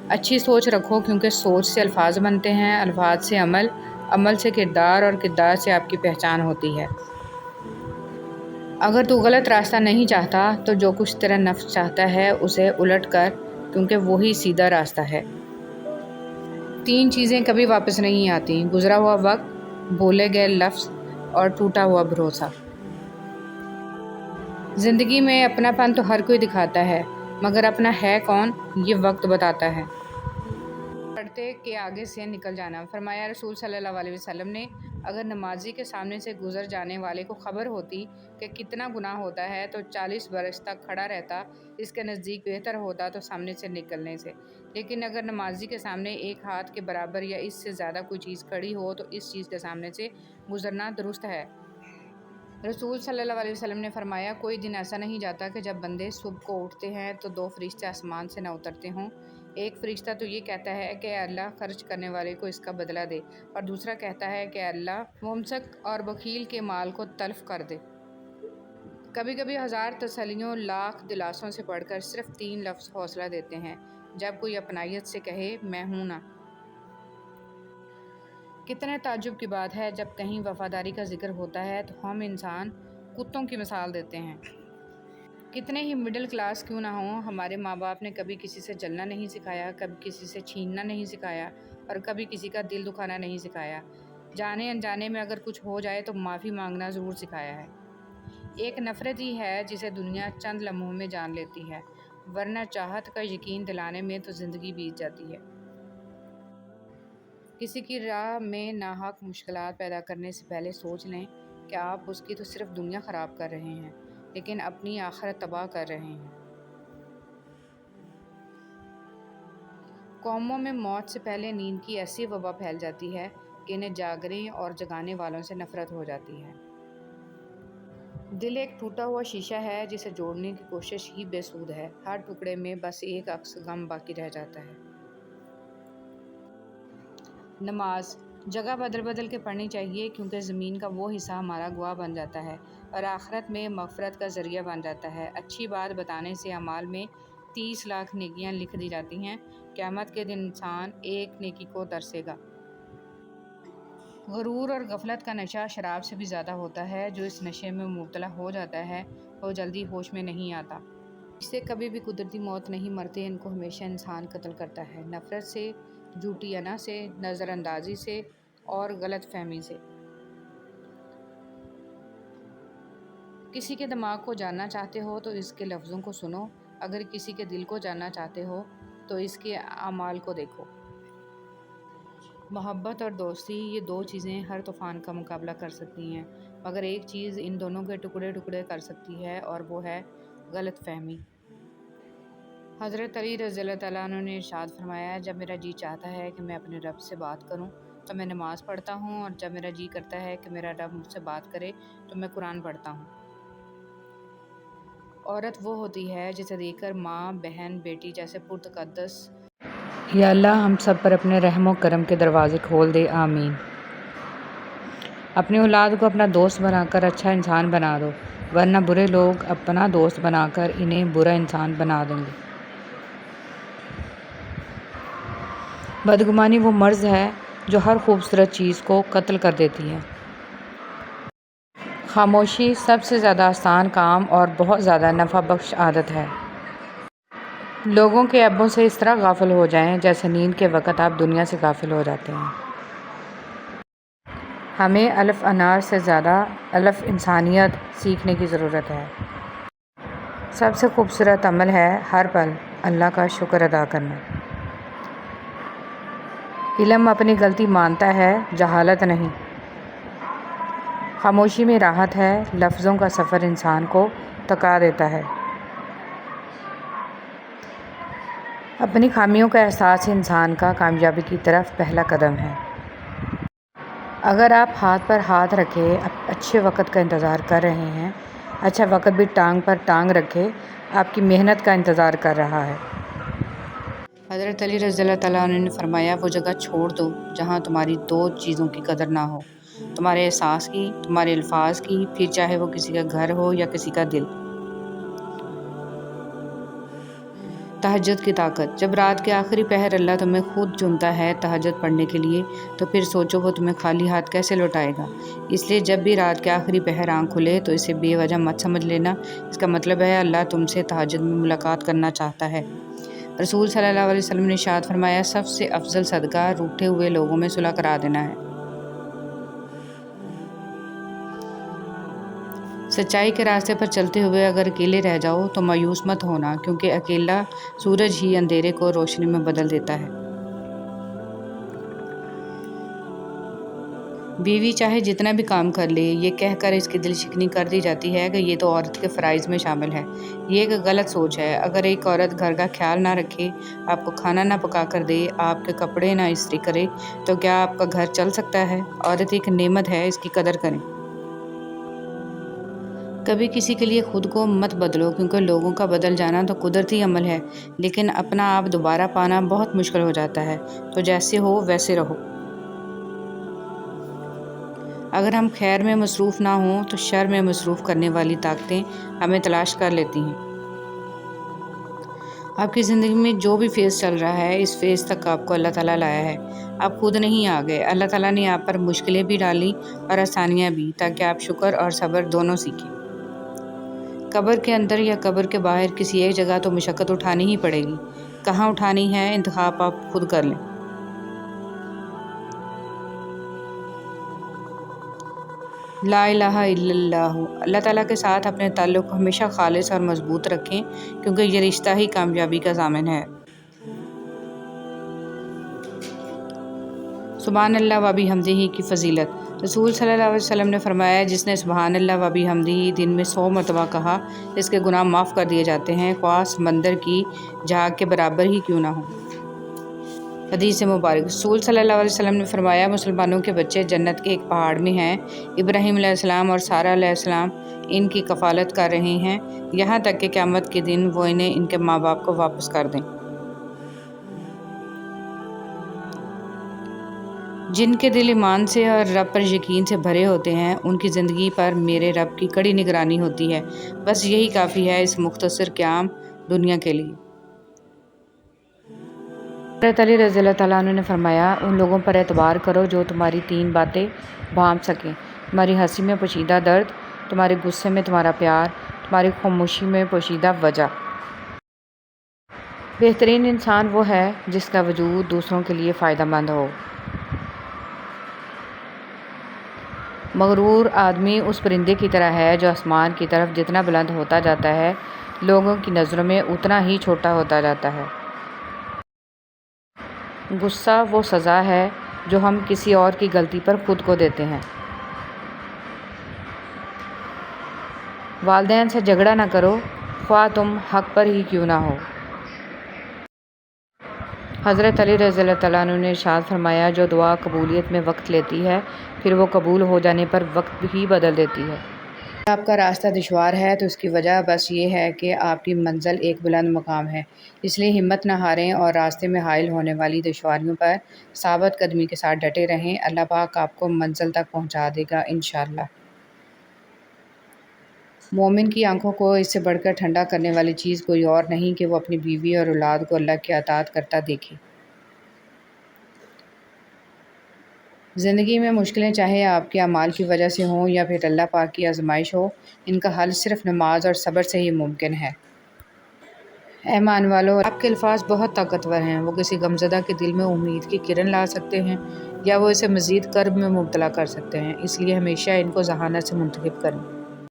اچھی سوچ رکھو، کیونکہ سوچ سے الفاظ بنتے ہیں، الفاظ سے عمل، عمل سے کردار، اور کردار سے آپ کی پہچان ہوتی ہے۔ اگر تو غلط راستہ نہیں چاہتا تو جو کچھ تیرا نفس چاہتا ہے اسے الٹ کر، کیونکہ وہی سیدھا راستہ ہے۔ 3 چیزیں کبھی واپس نہیں آتی: گزرا ہوا وقت، بولے گئے لفظ، اور ٹوٹا ہوا بھروسہ۔ زندگی میں اپنا پن تو ہر کوئی دکھاتا ہے، مگر اپنا ہے کون، یہ وقت بتاتا ہے۔ پڑھتے کہ آگے سے نکل جانا۔ فرمایا رسول صلی اللہ علیہ وسلم نے، اگر نمازی کے سامنے سے گزر جانے والے کو خبر ہوتی کہ کتنا گناہ ہوتا ہے تو 40 برس تک کھڑا رہتا، اس کے نزدیک بہتر ہوتا تو سامنے سے نکلنے سے۔ لیکن اگر نمازی کے سامنے ایک ہاتھ کے برابر یا اس سے زیادہ کوئی چیز کھڑی ہو تو اس چیز کے سامنے سے گزرنا درست ہے۔ رسول صلی اللہ علیہ وسلم نے فرمایا، کوئی دن ایسا نہیں جاتا کہ جب بندے صبح کو اٹھتے ہیں تو 2 فرشتے آسمان سے نہ اترتے ہوں۔ ایک فرشتہ تو یہ کہتا ہے کہ اے اللہ، خرچ کرنے والے کو اس کا بدلہ دے، اور دوسرا کہتا ہے کہ اے اللہ، ممسک اور بخیل کے مال کو تلف کر دے۔ کبھی کبھی 1000 تسلیوں، لاکھ دلاسوں سے بڑھ کر صرف 3 لفظ حوصلہ دیتے ہیں، جب کوئی اپنائیت سے کہے میں ہوں نا۔ کتنے تعجب کی بات ہے، جب کہیں وفاداری کا ذکر ہوتا ہے تو ہم انسان کتوں کی مثال دیتے ہیں۔ کتنے ہی مڈل کلاس کیوں نہ ہوں، ہمارے ماں باپ نے کبھی کسی سے جلنا نہیں سکھایا، کبھی کسی سے چھیننا نہیں سکھایا، اور کبھی کسی کا دل دکھانا نہیں سکھایا۔ جانے انجانے میں اگر کچھ ہو جائے تو معافی مانگنا ضرور سکھایا ہے۔ ایک نفرت ہی ہے جسے دنیا چند لمحوں میں جان لیتی ہے، ورنہ چاہت کا یقین دلانے میں تو زندگی بیت جاتی ہے۔ کسی کی راہ میں ناحق مشکلات پیدا کرنے سے پہلے سوچ لیں کہ آپ اس کی تو صرف دنیا خراب کر رہے ہیں، لیکن اپنی آخرت تباہ کر رہے ہیں۔ قوموں میں موت سے پہلے نیند کی ایسی وبا پھیل جاتی ہے کہ انہیں جاگنے اور جگانے والوں سے نفرت ہو جاتی ہے۔ دل ایک ٹوٹا ہوا شیشہ ہے جسے جوڑنے کی کوشش ہی بے سود ہے، ہر ٹکڑے میں بس ایک عکس غم باقی رہ جاتا ہے۔ نماز جگہ بدل بدل کے پڑھنی چاہیے، کیونکہ زمین کا وہ حصہ ہمارا گواہ بن جاتا ہے اور آخرت میں مغفرت کا ذریعہ بن جاتا ہے۔ اچھی بات بتانے سے اعمال میں 30 لاکھ نیکیاں لکھ دی جاتی ہیں۔ قیامت کے دن انسان ایک نیکی کو ترسے گا۔ غرور اور غفلت کا نشہ شراب سے بھی زیادہ ہوتا ہے۔ جو اس نشے میں مبتلا ہو جاتا ہے وہ جلدی ہوش میں نہیں آتا۔ اس سے کبھی بھی قدرتی موت نہیں مرتے، ان کو ہمیشہ انسان قتل کرتا ہے، نفرت سے، جھوٹی انا سے، نظر اندازی سے، اور غلط فہمی سے۔ کسی کے دماغ کو جاننا چاہتے ہو تو اس کے لفظوں کو سنو، اگر کسی کے دل کو جاننا چاہتے ہو تو اس کے اعمال کو دیکھو۔ محبت اور دوستی، یہ 2 چیزیں ہر طوفان کا مقابلہ کر سکتی ہیں، مگر ایک چیز ان دونوں کے ٹکڑے ٹکڑے کر سکتی ہے، اور وہ ہے غلط فہمی۔ حضرت علی رضی اللہ تعالیٰ عنہ نے ارشاد فرمایا، جب میرا جی چاہتا ہے کہ میں اپنے رب سے بات کروں تو میں نماز پڑھتا ہوں، اور جب میرا جی کرتا ہے کہ میرا رب مجھ سے بات کرے تو میں قرآن پڑھتا ہوں۔ عورت وہ ہوتی ہے جسے دیکھ کر ماں، بہن، بیٹی جیسے پرتقدس۔ یا اللہ ہم سب پر اپنے رحم و کرم کے دروازے کھول دے، آمین۔ اپنی اولاد کو اپنا دوست بنا کر اچھا انسان بنا دو، ورنہ برے لوگ اپنا دوست بنا کر انہیں برا انسان بنا دیں گے۔ بدگمانی وہ مرض ہے جو ہر خوبصورت چیز کو قتل کر دیتی ہے۔ خاموشی سب سے زیادہ آسان کام اور بہت زیادہ نفع بخش عادت ہے۔ لوگوں کے عیبوں سے اس طرح غافل ہو جائیں جیسے نیند کے وقت آپ دنیا سے غافل ہو جاتے ہیں۔ ہمیں الف انار سے زیادہ الف انسانیت سیکھنے کی ضرورت ہے۔ سب سے خوبصورت عمل ہے ہر پل اللہ کا شکر ادا کرنا۔ علم اپنی غلطی مانتا ہے، جہالت نہیں۔ خاموشی میں راحت ہے، لفظوں کا سفر انسان کو تھکا دیتا ہے۔ اپنی خامیوں کا احساس انسان کا کامیابی کی طرف پہلا قدم ہے۔ اگر آپ ہاتھ پر ہاتھ رکھے اچھے وقت کا انتظار کر رہے ہیں، اچھا وقت بھی ٹانگ پر ٹانگ رکھے آپ کی محنت کا انتظار کر رہا ہے۔ حضرت علی رضی اللہ تعالیٰ عنہ نے فرمایا، وہ جگہ چھوڑ دو جہاں تمہاری 2 چیزوں کی قدر نہ ہو، تمہارے احساس کی، تمہارے الفاظ کی، پھر چاہے وہ کسی کا گھر ہو یا کسی کا دل۔ تہجد کی طاقت۔ جب رات کے آخری پہر اللہ تمہیں خود چنتا ہے تہجد پڑھنے کے لیے تو پھر سوچو وہ تمہیں خالی ہاتھ کیسے لوٹائے گا۔ اس لیے جب بھی رات کے آخری پہر آنکھ کھلے تو اسے بے وجہ مت سمجھ لینا، اس کا مطلب ہے اللہ تم سے تہجد میں ملاقات کرنا چاہتا ہے۔ رسول صلی اللہ علیہ وسلم نے ارشاد فرمایا، سب سے افضل صدقہ روٹھے ہوئے لوگوں میں صلح کرا دینا ہے۔ سچائی کے راستے پر چلتے ہوئے اگر اکیلے رہ جاؤ تو مایوس مت ہونا، کیونکہ اکیلا سورج ہی اندھیرے کو روشنی میں بدل دیتا ہے۔ بیوی چاہے جتنا بھی کام کر لے، یہ کہہ کر اس کی دل شکنی کر دی جاتی ہے کہ یہ تو عورت کے فرائض میں شامل ہے۔ یہ ایک غلط سوچ ہے۔ اگر ایک عورت گھر کا خیال نہ رکھے، آپ کو کھانا نہ پکا کر دے، آپ کے کپڑے نہ استری کرے، تو کیا آپ کا گھر چل سکتا ہے؟ عورت ایک نعمت ہے، اس کی قدر کریں۔ کبھی کسی کے لیے خود کو مت بدلو، کیونکہ لوگوں کا بدل جانا تو قدرتی عمل ہے، لیکن اپنا آپ دوبارہ پانا بہت مشکل ہو جاتا ہے۔ تو جیسے ہو ویسے رہو۔ اگر ہم خیر میں مصروف نہ ہوں تو شر میں مصروف کرنے والی طاقتیں ہمیں تلاش کر لیتی ہیں۔ آپ کی زندگی میں جو بھی فیز چل رہا ہے، اس فیز تک آپ کو اللہ تعالیٰ لایا ہے۔ آپ خود نہیں آ گئے، اللہ تعالیٰ نے آپ پر مشکلیں بھی ڈالیں اور آسانیاں بھی، تاکہ آپ شکر اور صبر دونوں سیکھیں۔ قبر کے اندر یا قبر کے باہر کسی ایک جگہ تو مشقت اٹھانی ہی پڑے گی۔ کہاں اٹھانی ہے، انتخاب آپ خود کر لیں۔ لا الہ الا اللہ۔ اللہ تعالیٰ کے ساتھ اپنے تعلق ہمیشہ خالص اور مضبوط رکھیں، کیونکہ یہ رشتہ ہی کامیابی کا ضامن ہے۔ سبحان اللہ و بحمدہ کی فضیلت۔ رسول صلی اللہ علیہ وسلم نے فرمایا، جس نے سبحان اللہ و بحمدہ دن میں 100 مرتبہ کہا، اس کے گناہ معاف کر دیے جاتے ہیں، خواہ سمندر کی جھاگ کے برابر ہی کیوں نہ ہو۔ حدیث مبارک۔ رسول صلی اللہ علیہ وسلم نے فرمایا، مسلمانوں کے بچے جنت کے ایک پہاڑ میں ہیں، ابراہیم علیہ السلام اور سارہ علیہ السلام ان کی کفالت کر رہے ہیں، یہاں تک کہ قیامت کے دن وہ انہیں ان کے ماں باپ کو واپس کر دیں۔ جن کے دل ایمان سے اور رب پر یقین سے بھرے ہوتے ہیں، ان کی زندگی پر میرے رب کی کڑی نگرانی ہوتی ہے۔ بس یہی کافی ہے اس مختصر قیام دنیا کے لیے۔ حضرت علی رضی اللہ تعالیٰ عنہ نے فرمایا، ان لوگوں پر اعتبار کرو جو تمہاری 3 باتیں بھانپ سکیں: تمہاری ہنسی میں پوشیدہ درد، تمہارے غصے میں تمہارا پیار، تمہاری خاموشی میں پوشیدہ وجہ۔ بہترین انسان وہ ہے جس کا وجود دوسروں کے لیے فائدہ مند ہو۔ مغرور آدمی اس پرندے کی طرح ہے جو آسمان کی طرف جتنا بلند ہوتا جاتا ہے، لوگوں کی نظروں میں اتنا ہی چھوٹا ہوتا جاتا ہے۔ غصہ وہ سزا ہے جو ہم کسی اور کی غلطی پر خود کو دیتے ہیں۔ والدین سے جھگڑا نہ کرو، خواہ تم حق پر ہی کیوں نہ ہو۔ حضرت علی رضی اللہ تعالیٰ عنہ نے ارشاد فرمایا، جو دعا قبولیت میں وقت لیتی ہے، پھر وہ قبول ہو جانے پر وقت ہی بدل دیتی ہے۔ اگر آپ کا راستہ دشوار ہے تو اس کی وجہ بس یہ ہے کہ آپ کی منزل ایک بلند مقام ہے۔ اس لیے ہمت نہ ہاریں اور راستے میں حائل ہونے والی دشواریوں پر ثابت قدمی کے ساتھ ڈٹے رہیں۔ اللہ پاک آپ کو منزل تک پہنچا دے گا انشاءاللہ۔ مومن کی آنکھوں کو اس سے بڑھ کر ٹھنڈا کرنے والی چیز کوئی اور نہیں کہ وہ اپنی بیوی اور اولاد کو اللہ کی اطاعت کرتا دیکھے۔ زندگی میں مشکلیں چاہے آپ کے اعمال کی وجہ سے ہوں یا پھر اللہ پاک کی آزمائش ہو، ان کا حل صرف نماز اور صبر سے ہی ممکن ہے۔ اے ایمان والو، آپ کے الفاظ بہت طاقتور ہیں، وہ کسی غمزدہ کے دل میں امید کی کرن لا سکتے ہیں یا وہ اسے مزید کرب میں مبتلا کر سکتے ہیں، اس لیے ہمیشہ ان کو ذہانت سے منتخب کریں۔